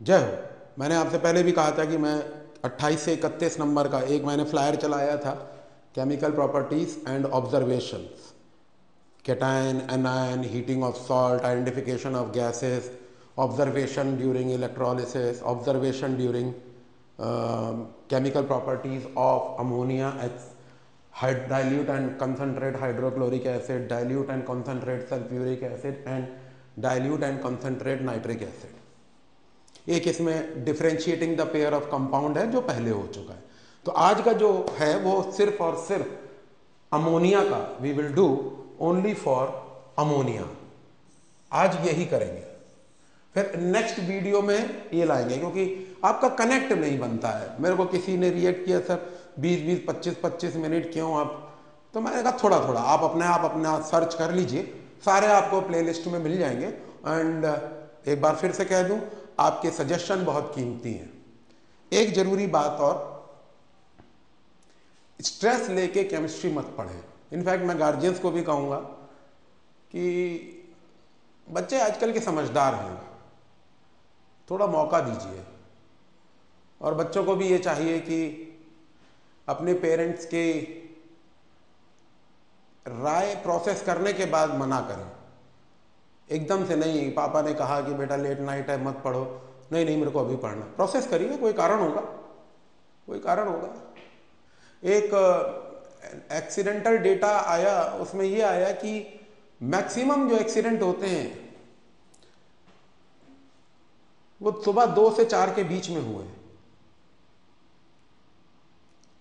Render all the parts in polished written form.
जय हो। मैंने आपसे पहले भी कहा था कि मैं 28 से 31 नंबर का एक मैंने फ्लायर चलाया था, chemical properties and observations, cation anion, heating of salt, identification of gases, observation during electrolysis, observation during chemical properties of ammonia, dilute and concentrate hydrochloric acid, dilute and concentrate sulfuric acid and dilute and concentrate nitric acid. एक इसमें differentiating the pair of compound है जो पहले हो चुका है। तो आज का जो है वो सिर्फ और सिर्फ अमोनिया का, we will do only for ammonia, आज यही करेंगे। फिर नेक्स्ट वीडियो में ये लाएंगे, क्योंकि आपका कनेक्ट नहीं बनता है। मेरे को किसी ने रिएक्ट किया, सर 20-20 25-25 मिनट क्यों आप, तो मैंने कहा थोड़ा थोड़ा आप अपना सर्च कर लीजिए, सारे आपको प्लेलिस्ट में मिल जाएंगे। एंड एक बार फिर से कह दूं, आपके सजेशन बहुत कीमती हैं। एक जरूरी बात और, स्ट्रेस लेके केमिस्ट्री मत पढ़ें। इनफैक्ट मैं गार्जियंस को भी कहूँगा कि बच्चे आजकल के समझदार हैं, थोड़ा मौका दीजिए। और बच्चों को भी ये चाहिए कि अपने पेरेंट्स के राय प्रोसेस करने के बाद मना करें। एकदम से नहीं, पापा ने कहा कि बेटा लेट नाइट है मत पढ़ो, नहीं नहीं मेरे को अभी पढ़ना, प्रोसेस करिए, कोई कारण होगा, कोई कारण होगा। एक एक्सीडेंटल डेटा आया, उसमें ये आया कि मैक्सिमम जो एक्सीडेंट होते हैं वो सुबह 2 से 4 के बीच में हुए।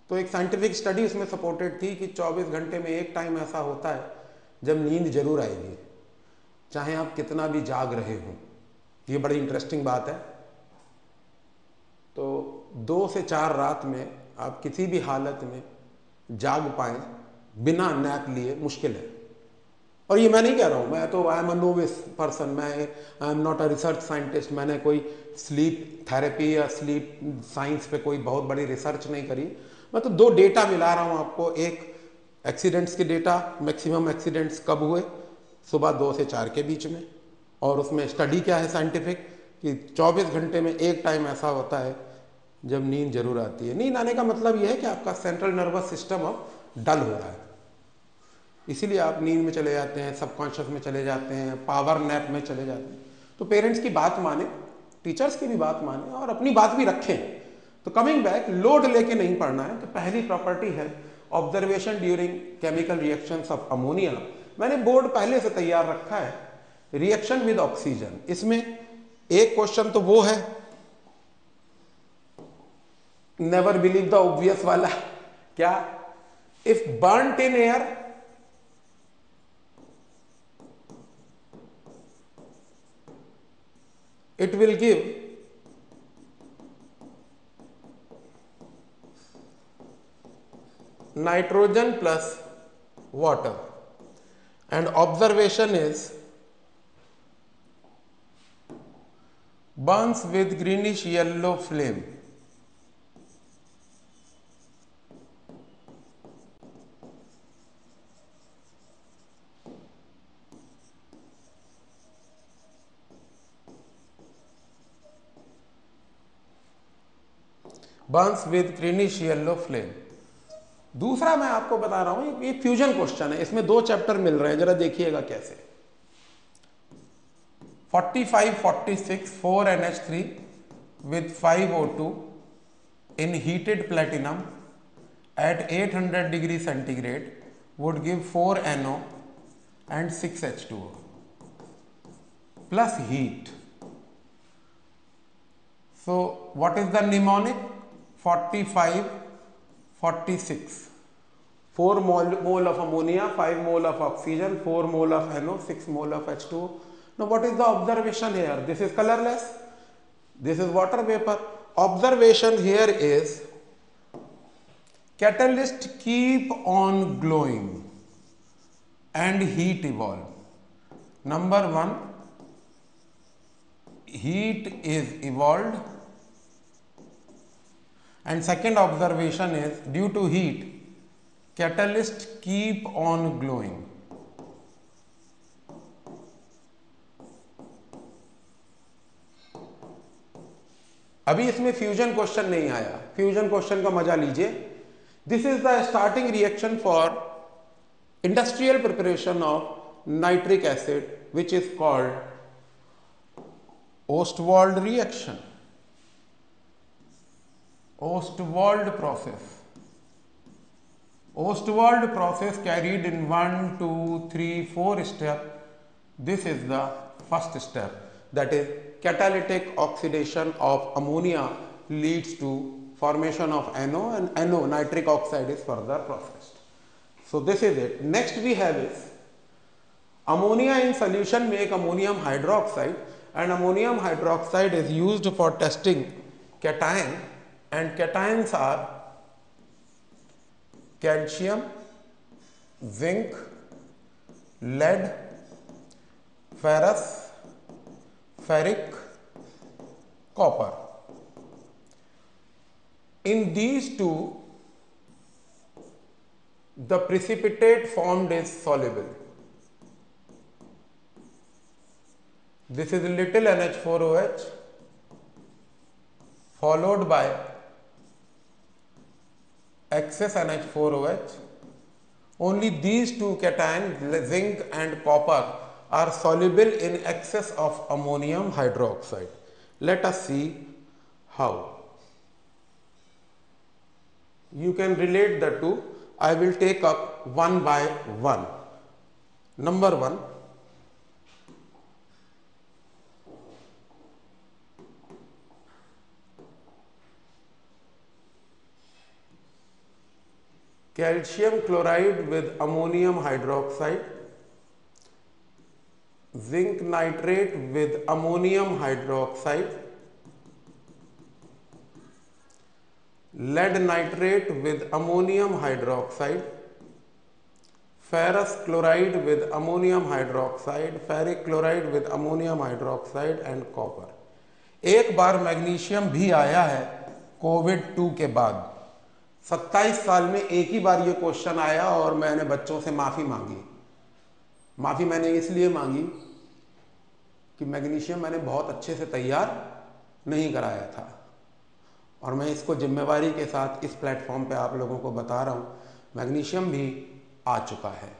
तो एक साइंटिफिक स्टडी उसमें सपोर्टेड थी कि 24 घंटे में एक टाइम ऐसा होता है जब नींद जरूर आएगी, चाहे आप कितना भी जाग रहे हो। ये बड़ी इंटरेस्टिंग बात है। तो 2 से 4 रात में आप किसी भी हालत में जाग पाए बिना नैप लिए मुश्किल है। और ये मैं नहीं कह रहा हूँ, मैं तो I am a novice person, मैं I am not a research scientist. मैंने कोई स्लीप थेरेपी या स्लीप साइंस पे कोई बहुत बड़ी रिसर्च नहीं करी। मैं तो 2 डेटा मिला रहा हूँ आपको। एक एक्सीडेंट्स के डेटा, मैक्सिमम एक्सीडेंट्स कब हुए, सुबह 2 से 4 के बीच में। और उसमें स्टडी क्या है साइंटिफिक, कि 24 घंटे में एक टाइम ऐसा होता है जब नींद जरूर आती है। नींद आने का मतलब यह है कि आपका सेंट्रल नर्वस सिस्टम अब डल हो रहा है, इसीलिए आप नींद में चले जाते हैं, सबकॉन्शियस में चले जाते हैं, पावर नैप में चले जाते हैं। तो पेरेंट्स की बात माने, टीचर्स की भी बात माने और अपनी बात भी रखें। तो कमिंग बैक, लोड लेके नहीं पढ़ना है। तो पहली प्रॉपर्टी है observation during chemical reactions of ammonia. मैंने बोर्ड पहले से तैयार रखा है, रिएक्शन विद ऑक्सीजन। इसमें एक क्वेश्चन तो वो है, नेवर बिलीव द ऑब्वियस वाला, क्या, if burnt in air it will give nitrogen plus water, and observation is burns with greenish yellow flame. Burns with greenish yellow flame. दूसरा मैं आपको बता रहा हूं, ये फ्यूजन क्वेश्चन है, इसमें 2 चैप्टर मिल रहे हैं, जरा देखिएगा कैसे। 45-46 4NH3 with 5O2 in heated platinum at 800 degree centigrade would give 4NO and 6H2O plus heat. So what is the mnemonic? 45-46, 4 mole of ammonia, 5 mole of oxygen, 4 mole of NO, 6 mole of H2O. Now what is the observation here? This is colorless, this is water vapor. Observation here is catalyst keep on glowing and heat evolve. Number 1, heat is evolved, and second observation is due to heat catalyst keep on glowing. अभी इसमें fusion question नहीं आया, fusion question का मजा लीजिए। This is the starting reaction for industrial preparation of nitric acid which is called Ostwald reaction, Ostwald process. Ostwald process carried in 1, 2, 3, 4 step. This is the first step, that is catalytic oxidation of ammonia leads to formation of NO, and NO, nitric oxide, is further processed. So this is it. Next we have is ammonia in solution make ammonium hydroxide, and ammonium hydroxide is used for testing cation, and cations are calcium, zinc, lead, ferrous, ferric, copper. In these two, the precipitate formed is soluble. This is little NH4OH followed by excess NH4OH. Only these two cations, zinc and copper, are soluble in excess of ammonium hydroxide. Let us see how. You can relate the two. I will take up one by one. Number one, calcium chloride with ammonium hydroxide, zinc nitrate with ammonium hydroxide, lead nitrate with ammonium hydroxide, ferrous chloride with ammonium hydroxide, ferric chloride with ammonium hydroxide and copper. एक बार magnesium भी आया है कोविड-2 के बाद। 27 साल में एक ही बार ये क्वेश्चन आया और मैंने बच्चों से माफ़ी मांगी। माफ़ी मैंने इसलिए मांगी कि मैग्नीशियम मैंने बहुत अच्छे से तैयार नहीं कराया था, और मैं इसको जिम्मेवारी के साथ इस प्लेटफॉर्म पे आप लोगों को बता रहा हूँ, मैग्नीशियम भी आ चुका है।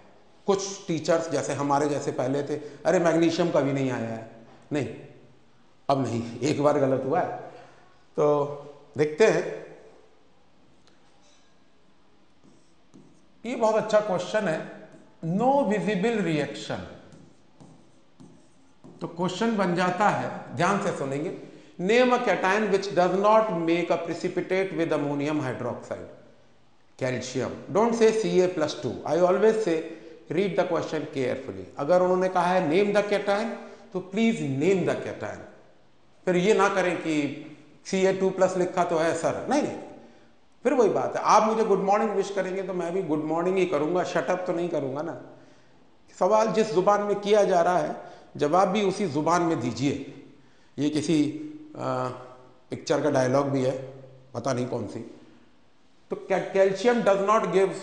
कुछ टीचर्स जैसे हमारे जैसे पहले थे, अरे मैग्नीशियम कभी नहीं आया है, नहीं अब नहीं, एक बार गलत हुआ है। तो देखते हैं, ये बहुत अच्छा क्वेश्चन है। नो विजिबल रिएक्शन, तो क्वेश्चन बन जाता है, ध्यान से सुनेंगे। Name a cation which does not make a precipitate with ammonium hydroxide, calcium. Don't say Ca+2, I always say read the question carefully. अगर उन्होंने कहा है नेम द कैटायन, तो प्लीज नेम द कैटायन। फिर ये ना करें कि Ca2+ लिखा तो है सर, नहीं नहीं, फिर वही बात है, आप मुझे गुड मॉर्निंग विश करेंगे तो मैं भी गुड मॉर्निंग ही करूंगा, शटअप तो नहीं करूंगा ना। सवाल जिस जुबान में किया जा रहा है, जवाब भी उसी जुबान में दीजिए। ये किसी पिक्चर का डायलॉग भी है, पता नहीं कौन सी। तो calcium does not give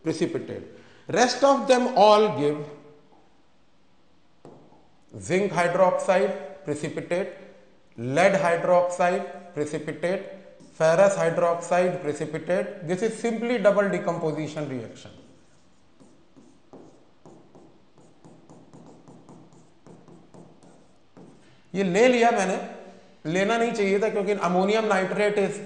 precipitate, rest of them all give zinc hydroxide precipitate, lead hydroxide precipitate, ferrous hydroxide precipitate. This is simply double decomposition reaction. ये ले लिया मैंने, लेना नहीं चाहिए था क्योंकि ammonium nitrate is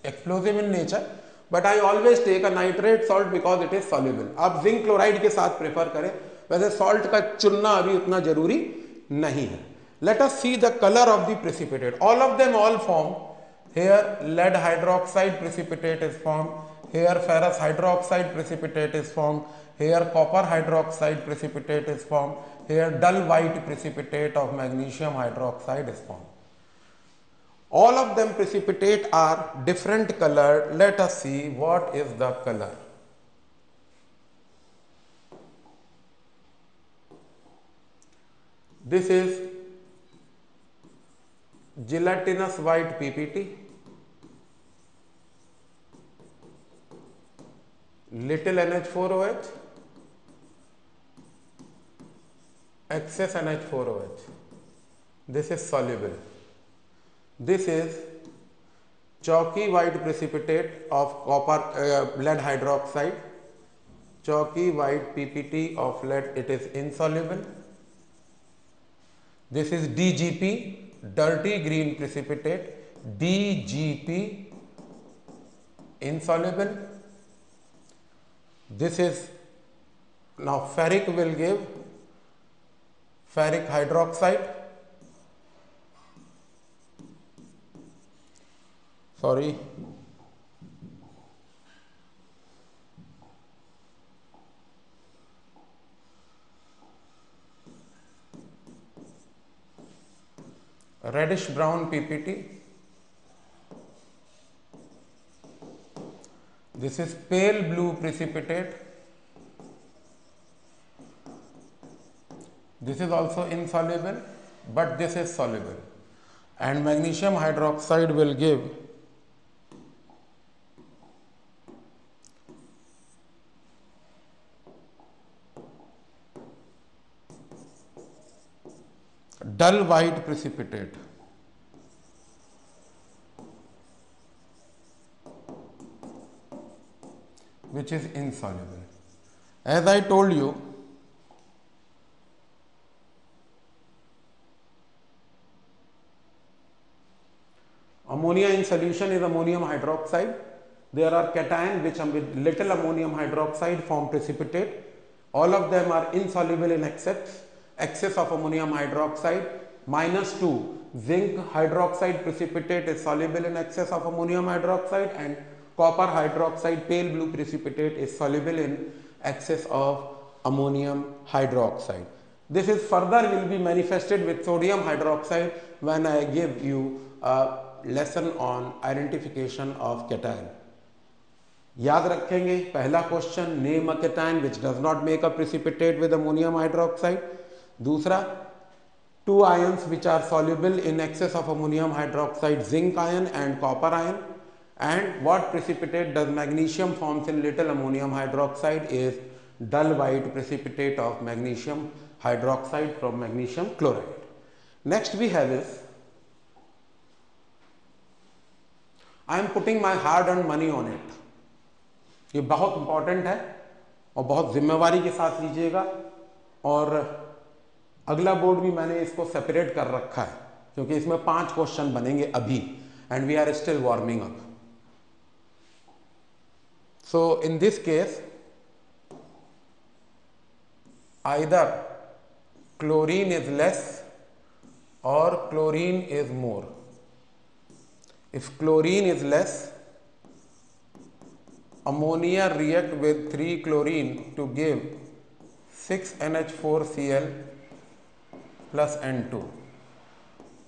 explosive in nature, but I always take a nitrate salt because it is soluble. आप जिंक क्लोराइड के साथ प्रेफर करें, वैसे सॉल्ट का चुनना अभी उतना जरूरी नहीं है। Let us see the color of the precipitate. All of them all form. Here lead hydroxide precipitate is formed. Here ferrous hydroxide precipitate is formed. Here copper hydroxide precipitate is formed. Here dull white precipitate of magnesium hydroxide is formed. All of them precipitate are different colored. Let us see what is the color. This is gelatinous white PPT, little NH4OH, excess NH4OH. This is soluble. This is chalky white precipitate of copper lead hydroxide, chalky white PPT of lead, it is insoluble. This is DGP, dirty green precipitate, DGP, insoluble. This is, now ferric will give ferric hydroxide, sorry, reddish brown PPT. This is pale blue precipitate. This is also insoluble, but this is soluble. And magnesium hydroxide will give dull white precipitate. Which is insoluble. As I told you, ammonia in solution is ammonium hydroxide. There are cations which with little ammonium hydroxide form precipitate. All of them are insoluble in excess of ammonium hydroxide. -2 zinc hydroxide precipitate is soluble in excess of ammonium hydroxide, and copper hydroxide pale blue precipitate is soluble in excess of ammonium hydroxide. This is further will be manifested with sodium hydroxide when I give you a lesson on identification of cation. याद रखेंगे पहला question, name a cation which does not make a precipitate with ammonium hydroxide. दूसरा, two ions which are soluble in excess of ammonium hydroxide, zinc ion and copper ion. And what precipitate does magnesium forms in little ammonium hydroxide is dull white precipitate of magnesium hydroxide from magnesium chloride. Next we have is, I am putting my hard earned money on it. ये बहुत important है और बहुत जिम्मेवारी के साथ लीजिएगा, और अगला बोर्ड भी मैंने इसको सेपरेट कर रखा है क्योंकि इसमें 5 क्वेश्चन बनेंगे अभी, and we are still warming up. So in this case, either chlorine is less or chlorine is more. If chlorine is less, ammonia react with 3 chlorine to give 6NH4Cl plus N2.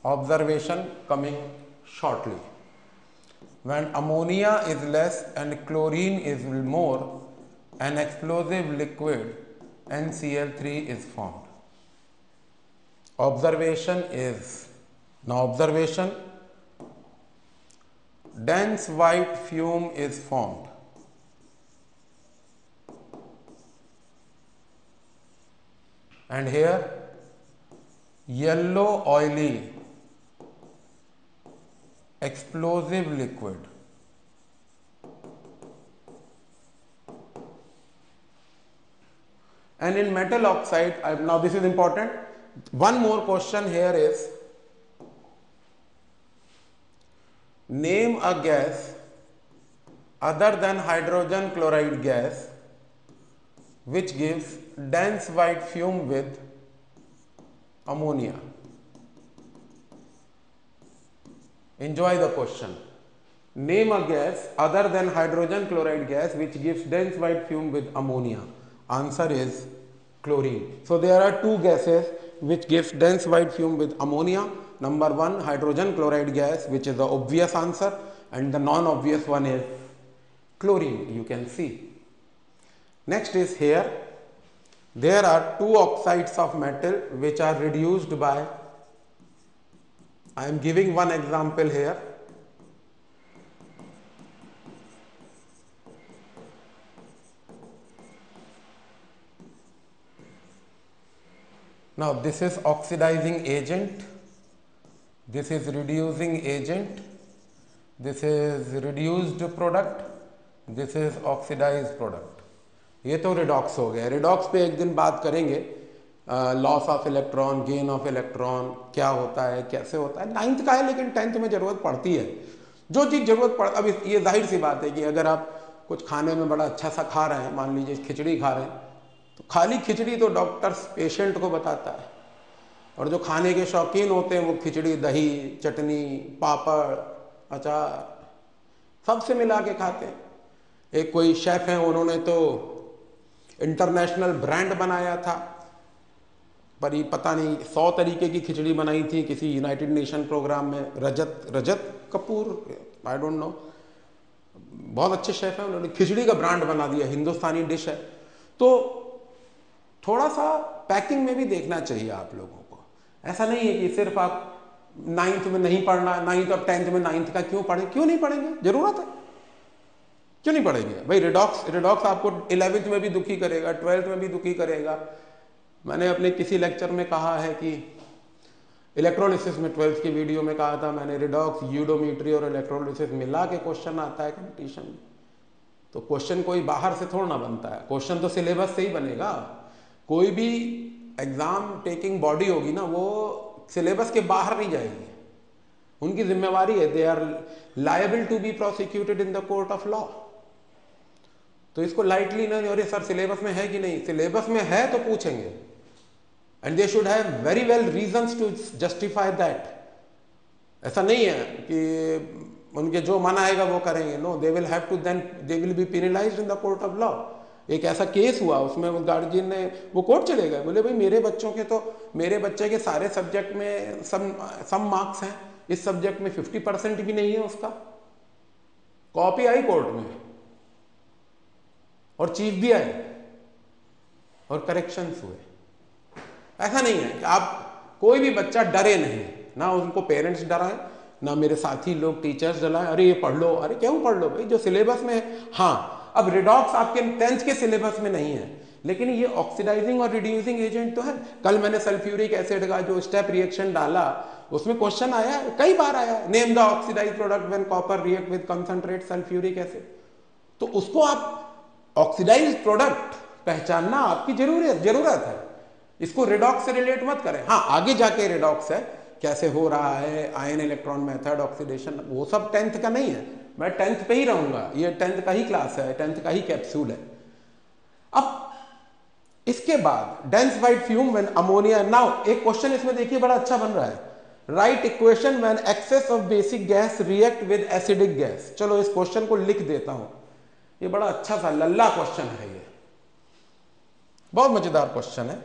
Observation coming shortly. When ammonia is less and chlorine is more, an explosive liquid NCl3 is formed. Observation is, now observation, dense white fume is formed. And here yellow oily explosive liquid. And in metal oxide, now this is important. One more question here is, name a gas other than hydrogen chloride gas which gives dense white fume with ammonia. Enjoy the question. Name a gas other than hydrogen chloride gas which gives dense white fume with ammonia. Answer is chlorine. So there are 2 gases which gives dense white fume with ammonia. Number 1, hydrogen chloride gas, which is the obvious answer, and the non-obvious one is chlorine, you can see. Next is here, there are 2 oxides of metal which are reduced by, I am giving one example here. Now this is oxidizing agent, this is reducing agent, this is reduced product, this is oxidised product. ये तो redox हो गया। Redox पे एक दिन बात करेंगे, loss of electron, gain of electron क्या होता है, कैसे होता है। 9th का है लेकिन 10th में जरूरत पड़ती है। जो चीज़ जरूरत पड़, अब ये जाहिर सी बात है कि अगर आप कुछ खाने में बड़ा अच्छा सा खा रहे हैं, मान लीजिए खिचड़ी खा रहे हैं, तो खाली खिचड़ी तो डॉक्टर पेशेंट को बताता है, और जो खाने के शौकीन होते हैं वो खिचड़ी, दही, चटनी, पापड़, अचार सबसे मिला के खाते हैं। एक कोई शेफ है, उन्होंने तो इंटरनेशनल ब्रांड बनाया था, पर ये पता नहीं 100 तरीके की खिचड़ी बनाई थी किसी यूनाइटेड नेशन प्रोग्राम में। रजत कपूर, आई डोंट नो, बहुत अच्छे शेफ हैं, उन्होंने खिचड़ी का ब्रांड बना दिया, हिंदुस्तानी डिश है। तो थोड़ा सा पैकिंग में भी देखना चाहिए आप लोगों को। ऐसा नहीं है कि सिर्फ आप 9th में नहीं पढ़ना, 9th और 10th में 9th का क्यों पढ़ें, क्यों नहीं पढ़ेंगे, जरूरत है, क्यों नहीं पढ़ेंगे भाई। रिडॉक्स आपको 11th में भी दुखी करेगा, 12th में भी दुखी करेगा। मैंने अपने किसी लेक्चर में कहा है कि इलेक्ट्रोलिसिस में 12th की वीडियो में कहा था मैंने, रिडॉक्स, यूडोमीट्री और इलेक्ट्रोलिसिस मिला के क्वेश्चन आता है कंपटीशन में। तो क्वेश्चन कोई बाहर से थोड़ा ना बनता है, क्वेश्चन तो सिलेबस से ही बनेगा। कोई भी एग्जाम टेकिंग बॉडी होगी ना, वो सिलेबस के बाहर नहीं जाएगी, उनकी जिम्मेवारी है, they are liable to be prosecuted in the court of law. तो इसको लाइटली नहीं, और ये सर सिलेबस में है कि नहीं, सिलेबस में है तो पूछेंगे, and they should have very well reasons to justify that. ऐसा नहीं है कि उनके जो मन आएगा वो करेंगे, no, they will have to, then they will be penalised in the court of law. एक ऐसा केस हुआ, उसमें वो गार्जियन ने, वो कोर्ट चले गए, बोले भाई मेरे बच्चे के सारे सब्जेक्ट में सम मार्क्स हैं, इस सब्जेक्ट में 50% भी नहीं है उसका। कॉपी आई कोर्ट में और चीफ भी आए और करेक्शंस हुए। ऐसा नहीं है कि आप, कोई भी बच्चा डरे नहीं, ना उनको पेरेंट्स डराएं, ना मेरे साथी लोग टीचर्स डराएं, अरे ये पढ़ लो, अरे क्यों पढ़ लो भाई, जो सिलेबस में है। हाँ, अब रिडॉक्स आपके 10th के सिलेबस में नहीं है, लेकिन ये ऑक्सीडाइजिंग और रिड्यूसिंग एजेंट तो है। कल मैंने सल्फ्यूरिक एसिड का जो स्टेप रिएक्शन डाला, उसमें क्वेश्चन आया, कई बार आया, name the oxidise product when copper react with concentrate sulphuric acid. तो उसको आप ऑक्सीडाइज प्रोडक्ट पहचानना आपकी जरूरत है। इसको रिडॉक्स से रिलेट मत करें। हाँ, आगे जाके रिडॉक्स है, कैसे हो रहा है, आयन इलेक्ट्रॉन मेथड, ऑक्सीडेशन, वो सब 10th का नहीं है। मैं 10th पे ही रहूंगा, ये 10th का ही क्लास है, 10th का ही कैप्सूल है। अब इसके बाद dense white fume when ammonia. Now एक क्वेश्चन इसमें देखिए बड़ा अच्छा बन रहा है, right equation when excess of basic gas react with acidic gas. चलो इस क्वेश्चन को लिख देता हूं, ये बड़ा अच्छा सा लल्ला क्वेश्चन है, ये बहुत मजेदार क्वेश्चन है,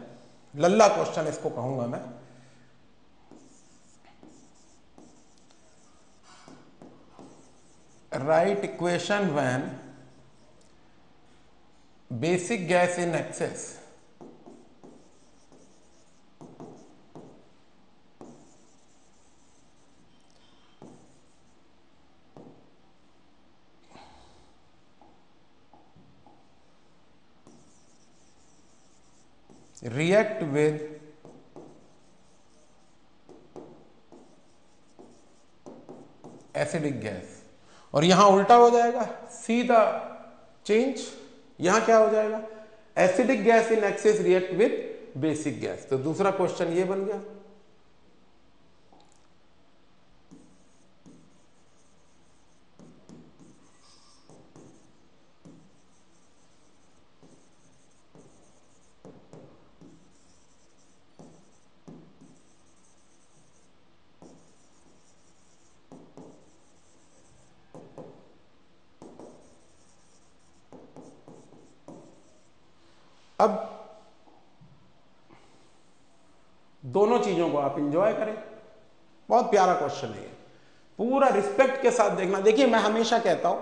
लल्ला क्वेश्चन इसको कहूंगा मैं। Right equation when basic gas in excess react with acidic gas. और यहां उल्टा हो जाएगा, सीधा चेंज, यहां क्या हो जाएगा, acidic gas in excess react with basic gas. तो दूसरा क्वेश्चन ये बन गया। अब दोनों चीजों को आप इंजॉय करें, बहुत प्यारा क्वेश्चन है ये, पूरा रिस्पेक्ट के साथ देखना। देखिए मैं हमेशा कहता हूं,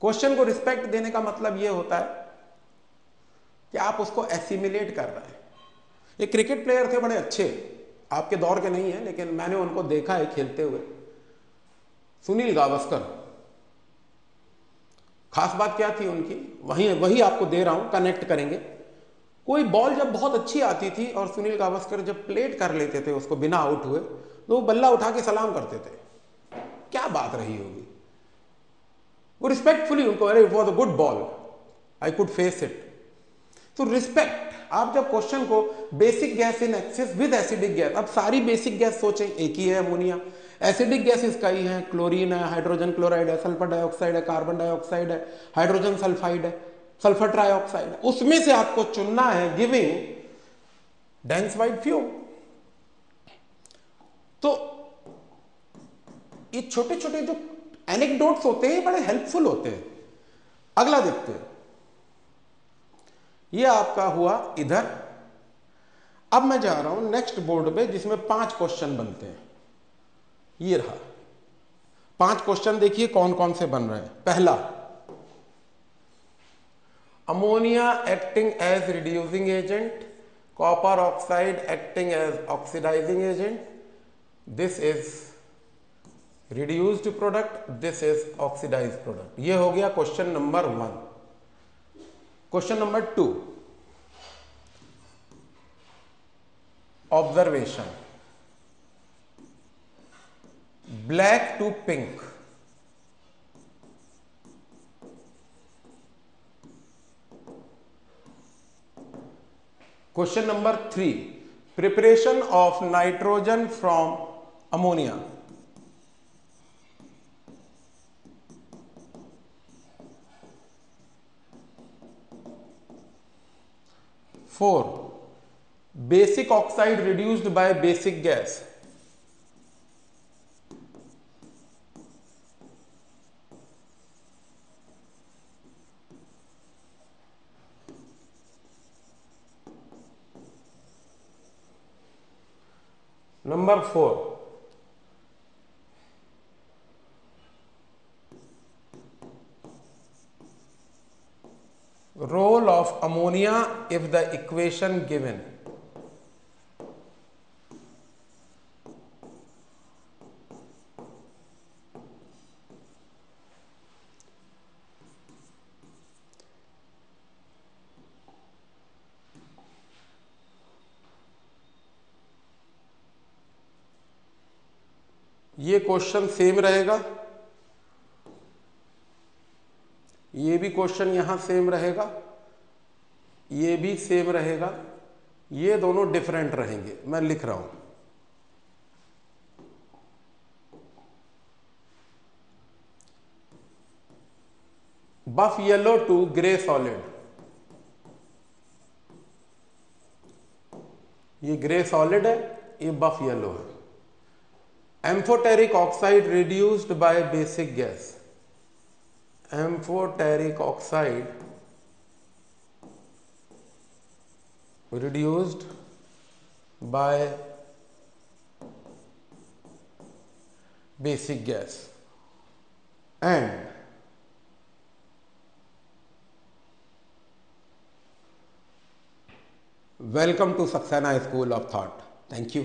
क्वेश्चन को रिस्पेक्ट देने का मतलब यह होता है कि आप उसको एसिमिलेट कर रहे हैं। ये क्रिकेट प्लेयर थे बड़े अच्छे, आपके दौर के नहीं है लेकिन मैंने उनको देखा है खेलते हुए, सुनील गावस्कर। खास बात क्या थी उनकी, वही आपको दे रहा हूं, कनेक्ट करेंगे। कोई बॉल जब बहुत अच्छी आती थी और सुनील गावस्कर जब प्लेट कर लेते थे उसको बिना आउट हुए, तो वो बल्ला उठा के सलाम करते थे, क्या बात रही होगी। वो रिस्पेक्टफुली उनको, अरे it was a good ball, I could face it. तो रिस्पेक्ट, आप जब क्वेश्चन को basic gas in excess with acidic gas, अब सारी बेसिक गैस सोचें, एक ही है अमोनिया, एसिडिक गैसेस कई हैं, क्लोरीन है, हाइड्रोजन क्लोराइड है, सल्फर डाइऑक्साइड है, कार्बन डाइऑक्साइड है, हाइड्रोजन सल्फाइड है, सल्फर ट्राइऑक्साइड है, उसमें से आपको चुनना है गिविंग डेंस वाइट फ्यूम। तो ये छोटे छोटे जो एनेक्डोट्स होते हैं बड़े हेल्पफुल होते हैं। अगला देखते हैं, ये आपका हुआ इधर। अब मैं जा रहा हूं नेक्स्ट बोर्ड पे जिसमें 5 क्वेश्चन बनते हैं। ये रहा 5 क्वेश्चन, देखिए कौन कौन से बन रहे हैं। पहला, ammonia acting as reducing agent, copper oxide acting as oxidising agent, this is reduced product, this is oxidised product. ये हो गया question number 1। Question number 2, observation, black to pink. Question number 3, preparation of nitrogen from ammonia. Four, basic oxide reduced by basic gas. Number 4, role of ammonia if the equation given। ये question same रहेगा, ये भी question यहां same रहेगा, ये भी same रहेगा, ये दोनों डिफरेंट रहेंगे। मैं लिख रहा हूं, बफ येलो टू ग्रे सॉलिड, ये ग्रे सॉलिड है, ये बफ येलो है। Amphoteric oxide reduced by basic gas, amphoteric oxide reduced by basic gas, and welcome to Saxena School of Thought. Thank you.